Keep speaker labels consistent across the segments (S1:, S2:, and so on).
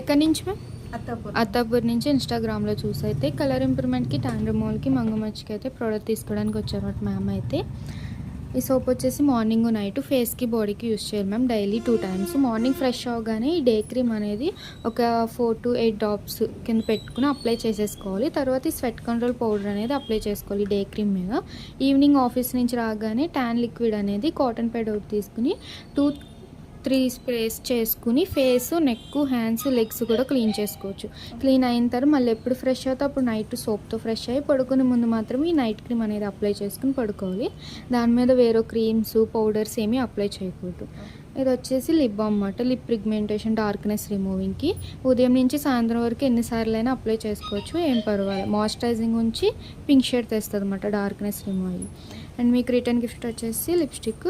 S1: ఎక్కడి నుంచి మ్యామ్?
S2: అత్తాపూర్.
S1: అత్తాపూర్ నుంచి ఇన్స్టాగ్రామ్లో చూసి అయితే కలర్ ఇంప్రూవ్మెంట్కి, ట్యాన్ రిమూవల్కి, మంగమచ్చికి అయితే ప్రోడక్ట్ తీసుకోవడానికి వచ్చారన్నమాట మ్యామ్. అయితే ఈ సోప్ వచ్చేసి మార్నింగ్ నైట్ ఫేస్కి బాడీకి యూస్ చేయాలి ma'am. Daily 2 times. Morning fresh అవగానే ఈ డే క్రీమ్ అనేది ఒక 4 to 8 drops కింద పెట్టుకుని అప్లై చేసేసుకోవాలి. తర్వాత ఈ స్వెట్ కంట్రోల్ పౌడర్ అనేది అప్లై చేసుకోవాలి డే క్రీమ్ మీద. ఈవినింగ్ ఆఫీస్ నుంచి రాగానే ట్యాన్ లిక్విడ్ అనేది కాటన్ ప్యాడ్ ఒకటి తీసుకుని 2-3 స్ప్రేస్ చేసుకుని ఫేస్, నెక్, హ్యాండ్స్, లెగ్స్ కూడా క్లీన్ చేసుకోవచ్చు. క్లీన్ అయిన తర్వాత మళ్ళీ ఎప్పుడు ఫ్రెష్ అవుతా అప్పుడు నైట్ సోప్తో ఫ్రెష్ అయ్యి పడుకునే ముందు మాత్రమే ఈ నైట్ క్రీమ్ అనేది అప్లై చేసుకుని పడుకోవాలి. దాని మీద వేరే క్రీమ్స్, పౌడర్స్ ఏమీ అప్లై చేయకూడదు. ఇది వచ్చేసి లిప్ బామ్ అన్నమాట. లిప్ పిగ్మెంటేషన్, డార్క్నెస్ రిమూవింగ్కి ఉదయం నుంచి సాయంత్రం వరకు ఎన్నిసార్లైనా అప్లై చేసుకోవచ్చు, ఏం పర్వాలేదు. మాయిశ్చరైజింగ్ ఉంచి పింక్ షేడ్ తెస్తుంది అన్నమాట, డార్క్నెస్ రిమూవింగ్. అండ్ మీకు రిటర్న్ గిఫ్ట్ వచ్చేసి లిప్స్టిక్,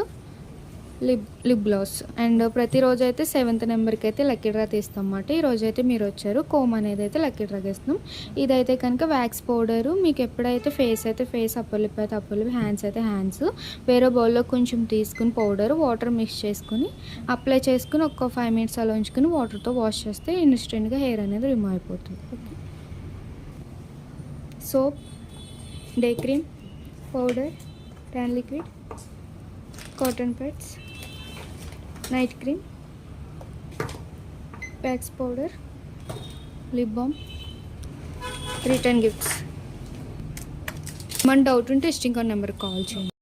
S1: లిప్ గ్లాస్. అండ్ ప్రతిరోజు అయితే 7th నెంబర్కి అయితే లక్కీ డ్రా తీస్తాం అన్నమాట. ఈరోజు అయితే మీరు వచ్చారు, కోమ్ అనేది అయితే లక్కీ డ్రాకి ఇస్తున్నాం. ఇదైతే కనుక వ్యాక్స్ పౌడరు. మీకు ఎప్పుడైతే ఫేస్ అయితే ఫేస్, అప్పర్ లిప్ అయితే అప్పర్ లిప్, హ్యాండ్స్ అయితే హ్యాండ్స్ వేరే బౌల్లో కొంచెం తీసుకుని పౌడర్ వాటర్ మిక్స్ చేసుకుని అప్లై చేసుకుని ఒక 5 minutes అలా ఉంచుకుని వాటర్తో వాష్ చేస్తే ఇన్స్టెంట్గా హెయిర్ అనేది రిమూవ్ అయిపోతుంది. Okay. Soap, day cream, powder, tan liquid, cotton pods, night cream, wax powder, lip balm, return gifts. మన డౌట్ ఉంటే టెస్టింగ్ నెంబర్కి కాల్ చేయండి.